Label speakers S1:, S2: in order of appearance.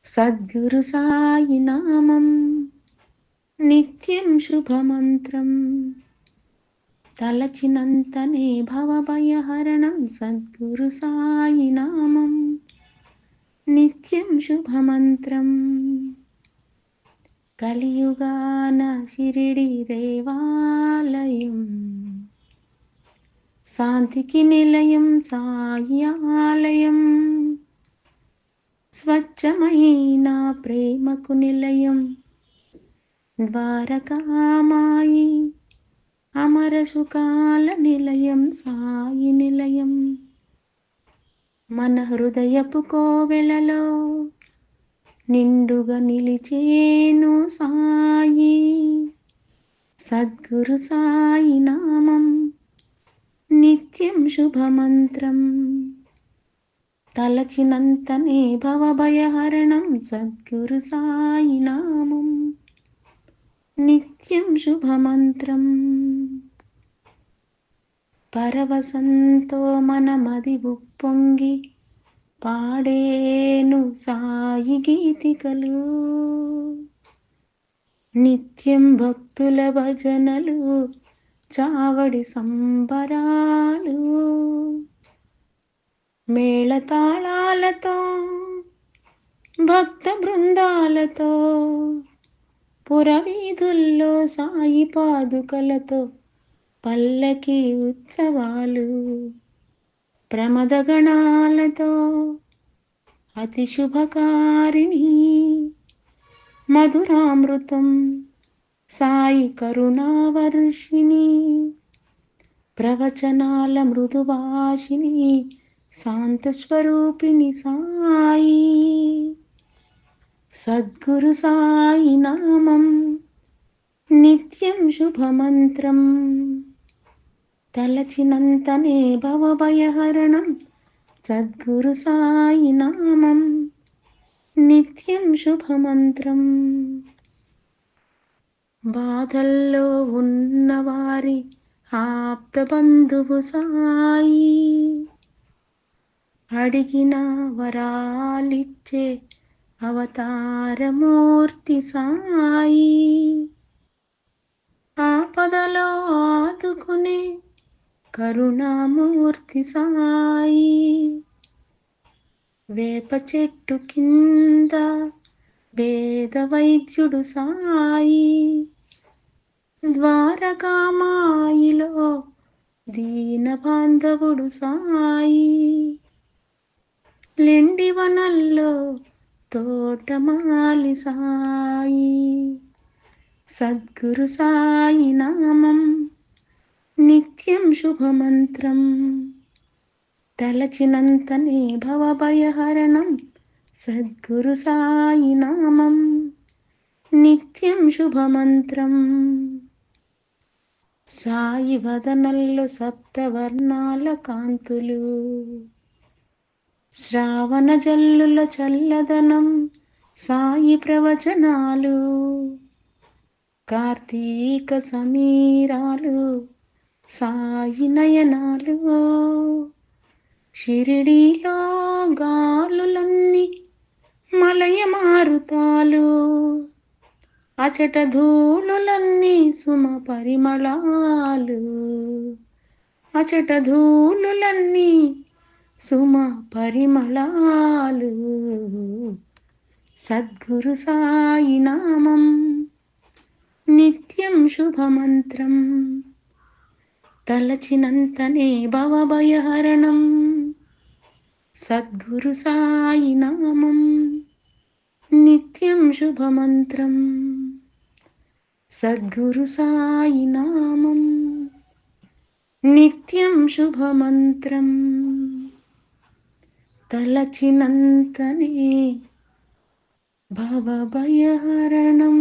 S1: సద్గురు సాయి నామం నిత్యం శుభమంత్రం. తలచినంతనే భవభయహరణం. సద్గురు సాయి నామం నిత్యం శుభమంత్రం. కలియుగాన షిరిడి దేవాలయం, శాంతికి నిలయం సాయి ఆలయం. స్వచ్ఛమైన ప్రేమకు నిలయం ద్వారకామాయి. అమర సుఖాల నిలయం సాయి నిలయం. మన హృదయపు కోవెలలో నిండుగా నిలిచేను సాయి. సద్గురు సాయి నామం నిత్యం శుభమంత్రం. తలచినంతనే భవభయహరణం. సద్గురు సాయి నామం నిత్యం శుభమంత్రం. పరవశంతో మనమది ఉప్పొంగి పాడేను సాయి గీతికలు. నిత్యం భక్తుల భజనలు, చావడి సంబరాలు. మేళతాళాలతో భక్త బృందాలతో పురవీధుల్లో సాయి పాదుకలతో పల్లకి ఉత్సవాలు. ప్రమదగణాలతో అతి శుభకారిణి మధురామృతం సాయి కరుణావర్షిణి. ప్రవచనాల మృదుభాషిణి శాంతస్వరూపిణి సాయి. సద్గురు సాయి నామం నిత్యం శుభమంత్రం. తలచినంతనే భవభయహరణం. సద్గురు సాయి నామం నిత్యం శుభమంత్రం. బాధల్లో ఉన్నవారి ఆప్త బంధువు సాయి. అడిగిన వరాలిచ్చే అవతారమూర్తి సాయి. ఆపదలో ఆదుకునే కరుణామూర్తి సాయి. వేప చెట్టు కింద వేద వైద్యుడు సాయి. ద్వారకామాయిలో దీన బాంధవుడు సాయి. లెండివనల్లో తోటమాలి సాయి. సద్గురు సాయి నామం నిత్యం శుభమంత్రం. తలచినంతనే భవభయహరణం. సద్గురు సాయి నామం నిత్యం శుభమంత్రం. సాయి వదనల్లో సప్తవర్ణాల కాంతులు. శ్రావణ జల్లుల చల్లదనం సాయి ప్రవచనాలు. కార్తీక సమీరాలు సాయి నయనాలు. షిరిడీలో గాలులన్నీ మలయ మారుతాలు. అచట ధూళులన్నీ సుమ పరిమళాలు. అచట ధూళులన్నీ సుమ పరిమళాలు. సద్గురు సాయి నామం నిత్యం శుభమంత్రం. తలచినంతనే భవభయహరణం. సద్గురు సాయి నామం నిత్యం శుభమంత్రం. సద్గురు సాయి నామం నిత్యం శుభమంత్రం. తలచినంతనే భవభయహరణం.